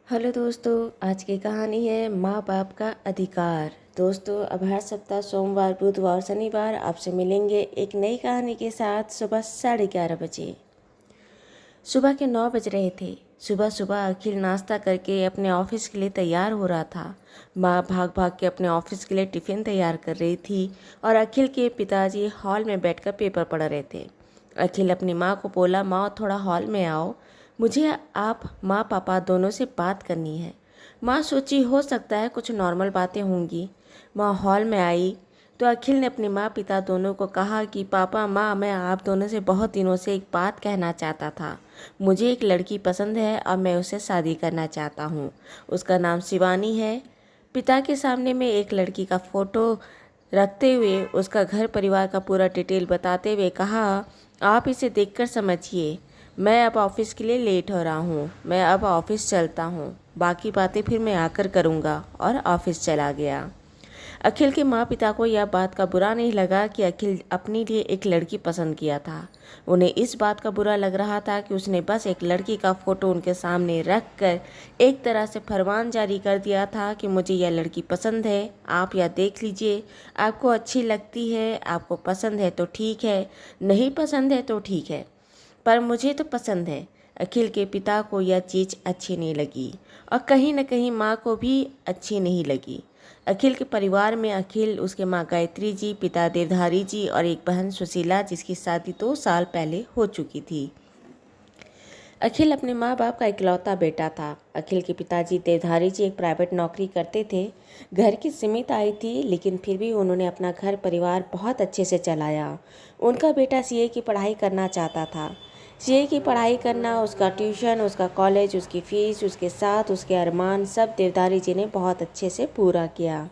Hello दोस्तों, आज की कहानी है माँ बाप का अधिकार। दोस्तों, अब हर सप्ताह सोमवार, बुधवार और शनिवार आपसे मिलेंगे एक नई कहानी के साथ सुबह 11:30 बजे। सुबह के 9 बज रहे थे। सुबह सुबह अखिल नाश्ता करके अपने ऑफिस के लिए तैयार हो रहा था। माँ भाग भाग के अपने ऑफिस के लिए टिफ़िन तैयार कर रही थी और अखिल के पिताजी हॉल में बैठकर पेपर पढ़ रहे थे। अखिल अपनी माँ को बोला, माँ थोड़ा हॉल में आओ, मुझे आप माँ पापा दोनों से बात करनी है। माँ सोची हो सकता है कुछ नॉर्मल बातें होंगी। माँ हॉल में आई तो अखिल ने अपने माँ पिता दोनों को कहा कि पापा माँ, मैं आप दोनों से बहुत दिनों से एक बात कहना चाहता था। मुझे एक लड़की पसंद है और मैं उससे शादी करना चाहता हूँ। उसका नाम शिवानी है। पिता के सामने में एक लड़की का फ़ोटो रखते हुए उसका घर परिवार का पूरा डिटेल बताते हुए कहा, आप इसे देखकर समझिए। मैं अब ऑफिस के लिए लेट हो रहा हूँ, मैं अब ऑफिस चलता हूँ, बाकी बातें फिर मैं आकर करूँगा। और ऑफिस चला गया। अखिल के माँ पिता को यह बात का बुरा नहीं लगा कि अखिल अपने लिए एक लड़की पसंद किया था। उन्हें इस बात का बुरा लग रहा था कि उसने बस एक लड़की का फ़ोटो उनके सामने रख कर एक तरह से फरमान जारी कर दिया था कि मुझे यह लड़की पसंद है, आप यह देख लीजिए, आपको अच्छी लगती है, आपको पसंद है तो ठीक है, नहीं पसंद है तो ठीक है, पर मुझे तो पसंद है। अखिल के पिता को यह चीज़ अच्छी नहीं लगी और कहीं न कहीं माँ को भी अच्छी नहीं लगी। अखिल के परिवार में अखिल, उसके माँ गायत्री जी, पिता देवधारी जी और एक बहन सुशीला जिसकी शादी 2 साल पहले हो चुकी थी। अखिल अपने माँ बाप का इकलौता बेटा था। अखिल के पिताजी देवधारी जी एक प्राइवेट नौकरी करते थे। घर की सीमित आय थी, लेकिन फिर भी उन्होंने अपना घर परिवार बहुत अच्छे से चलाया। उनका बेटा सीए की पढ़ाई करना चाहता था। सीए की पढ़ाई करना, उसका ट्यूशन, उसका कॉलेज, उसकी फ़ीस, उसके साथ उसके अरमान, सब देवधारी जी ने बहुत अच्छे से पूरा किया।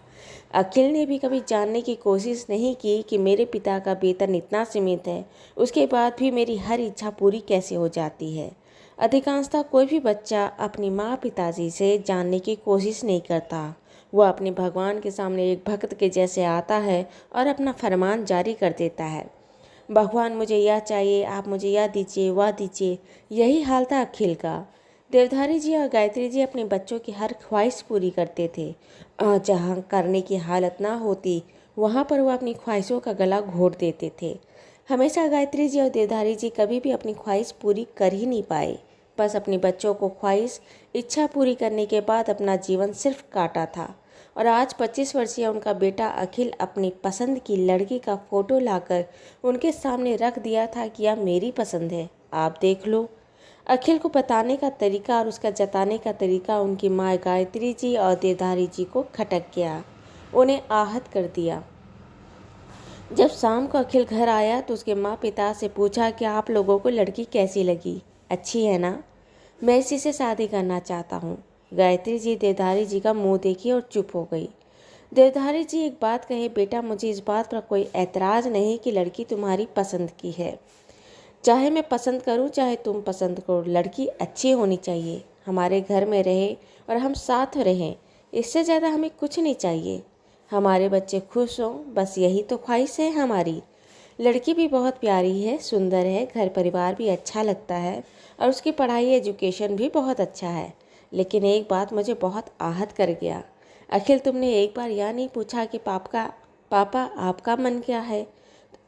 अखिल ने भी कभी जानने की कोशिश नहीं की कि मेरे पिता का वेतन इतना सीमित है, उसके बाद भी मेरी हर इच्छा पूरी कैसे हो जाती है। अधिकांशतः कोई भी बच्चा अपनी माँ पिताजी से जानने की कोशिश नहीं करता। वह अपने भगवान के सामने एक भक्त के जैसे आता है और अपना फरमान जारी कर देता है। भगवान मुझे यह चाहिए, आप मुझे यह दीजिए, वह दीजिए, यही हाल था अखिल का। देवधारी जी और गायत्री जी अपने बच्चों की हर ख्वाहिश पूरी करते थे। जहाँ करने की हालत ना होती वहाँ पर वह अपनी ख्वाहिशों का गला घोट देते थे। हमेशा गायत्री जी और देवधारी जी कभी भी अपनी ख्वाहिश पूरी कर ही नहीं पाए। बस अपने बच्चों को ख्वाहिश, इच्छा पूरी करने के बाद अपना जीवन सिर्फ काटा था। और आज 25 वर्षीय उनका बेटा अखिल अपनी पसंद की लड़की का फ़ोटो लाकर उनके सामने रख दिया था कि यह मेरी पसंद है, आप देख लो। अखिल को बताने का तरीका और उसका जताने का तरीका उनकी माँ गायत्री जी और देवधारी जी को खटक गया, उन्हें आहत कर दिया। जब शाम को अखिल घर आया तो उसके माँ पिता से पूछा कि आप लोगों को लड़की कैसी लगी, अच्छी है ना, मैं इसी से शादी करना चाहता हूँ। गायत्री जी देवधारी जी का मुंह देखी और चुप हो गई। देवधारी जी एक बात कहे, बेटा मुझे इस बात पर कोई ऐतराज़ नहीं कि लड़की तुम्हारी पसंद की है। चाहे मैं पसंद करूं चाहे तुम पसंद करो, लड़की अच्छी होनी चाहिए, हमारे घर में रहे और हम साथ रहें, इससे ज़्यादा हमें कुछ नहीं चाहिए। हमारे बच्चे खुश हों, बस यही तो ख्वाहिश है हमारी। लड़की भी बहुत प्यारी है, सुंदर है, घर परिवार भी अच्छा लगता है और उसकी पढ़ाई एजुकेशन भी बहुत अच्छा है। लेकिन एक बात मुझे बहुत आहत कर गया। अखिल, तुमने एक बार यह नहीं पूछा कि पापा आपका मन क्या है,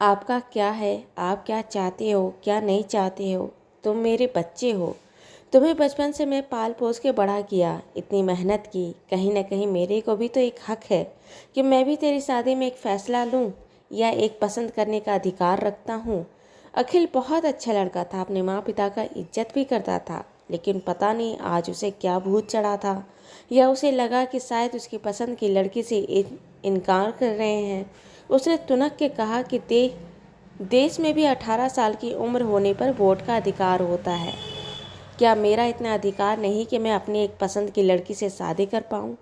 आपका क्या है, आप क्या चाहते हो, क्या नहीं चाहते हो। तुम मेरे बच्चे हो, तुम्हें बचपन से मैं पाल पोस के बड़ा किया, इतनी मेहनत की, कहीं ना कहीं मेरे को भी तो एक हक है कि मैं भी तेरी शादी में एक फ़ैसला लूँ या एक पसंद करने का अधिकार रखता हूँ। अखिल बहुत अच्छा लड़का था, अपने माँ पिता का इज्जत भी करता था, लेकिन पता नहीं आज उसे क्या भूत चढ़ा था, या उसे लगा कि शायद उसकी पसंद की लड़की से इनकार कर रहे हैं। उसने तुनक के कहा कि देश में भी 18 साल की उम्र होने पर वोट का अधिकार होता है। क्या मेरा इतना अधिकार नहीं कि मैं अपनी एक पसंद की लड़की से शादी कर पाऊँ?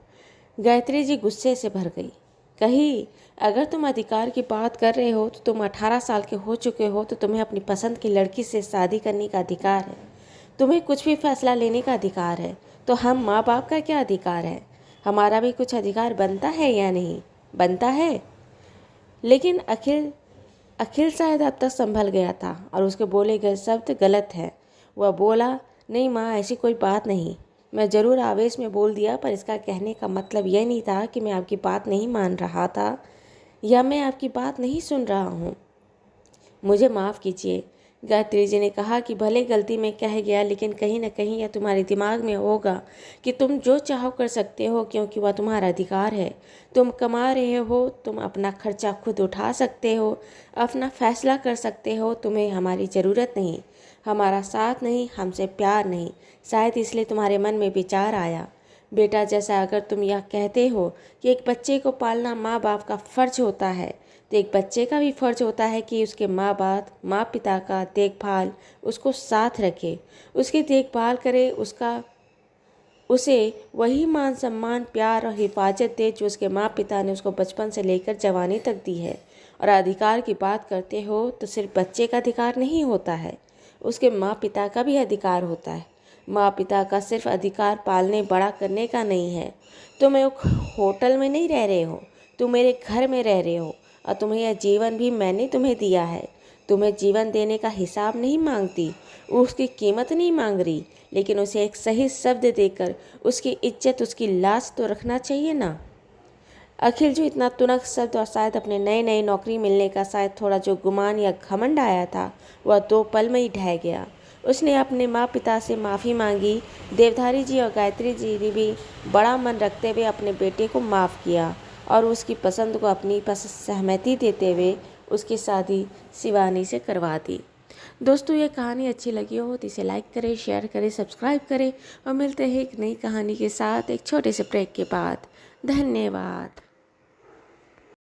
गायत्री जी गुस्से से भर गई। कही, अगर तुम अधिकार की बात कर रहे हो तो तुम 18 साल के हो चुके हो, तो तुम्हें अपनी पसंद की लड़की से शादी करने का अधिकार है, तुम्हें कुछ भी फैसला लेने का अधिकार है। तो हम माँ बाप का क्या अधिकार है? हमारा भी कुछ अधिकार बनता है या नहीं बनता है? लेकिन अखिल अखिल शायद अब तक संभल गया था और उसके बोले गए शब्द गलत हैं। वह बोला, नहीं माँ, ऐसी कोई बात नहीं, मैं ज़रूर आवेश में बोल दिया, पर इसका कहने का मतलब यह नहीं था कि मैं आपकी बात नहीं मान रहा था या मैं आपकी बात नहीं सुन रहा हूँ। मुझे माफ़ कीजिए। गायत्री जी ने कहा कि भले गलती में कह गया, लेकिन कहीं न कहीं यह तुम्हारे दिमाग में होगा कि तुम जो चाहो कर सकते हो, क्योंकि वह तुम्हारा अधिकार है। तुम कमा रहे हो, तुम अपना खर्चा खुद उठा सकते हो, अपना फैसला कर सकते हो। तुम्हें हमारी ज़रूरत नहीं, हमारा साथ नहीं, हमसे प्यार नहीं। शायद इसलिए तुम्हारे मन में विचार आया। बेटा, जैसा अगर तुम यह कहते हो कि एक बच्चे को पालना माँ बाप का फ़र्ज होता है, तो एक बच्चे का भी फ़र्ज होता है कि उसके माँ बाप, माँ पिता का देखभाल, उसको साथ रखे, उसकी देखभाल करे, उसे वही मान सम्मान, प्यार और हिफाजत दे जो उसके माँ पिता ने उसको बचपन से लेकर जवानी तक दी है। और अधिकार की बात करते हो तो सिर्फ बच्चे का अधिकार नहीं होता है, उसके माँ पिता का भी अधिकार होता है। माँ पिता का सिर्फ अधिकार पालने बड़ा करने का नहीं है। तुम एक होटल में नहीं रह रहे हो, तुम मेरे घर में रह रहे हो, और तुम्हें यह जीवन भी मैंने तुम्हें दिया है। तुम्हें जीवन देने का हिसाब नहीं मांगती, उसकी कीमत नहीं मांग रही, लेकिन उसे एक सही शब्द देकर उसकी इज्जत, उसकी लाज तो रखना चाहिए ना। अखिल जो इतना तुनक शब्द और शायद अपने नए नए नौकरी मिलने का शायद थोड़ा जो गुमान या घमंड आया था, वह 2 पल में ही ढह गया। उसने अपने माँ पिता से माफ़ी मांगी। देवधारी जी और गायत्री जी ने भी बड़ा मन रखते हुए अपने बेटे को माफ़ किया और उसकी पसंद को अपनी सहमति देते हुए उसकी शादी शिवानी से करवा दी। दोस्तों, ये कहानी अच्छी लगी हो तो इसे लाइक करें, शेयर करें, सब्सक्राइब करें और मिलते हैं एक नई कहानी के साथ एक छोटे से ब्रेक के बाद। धन्यवाद।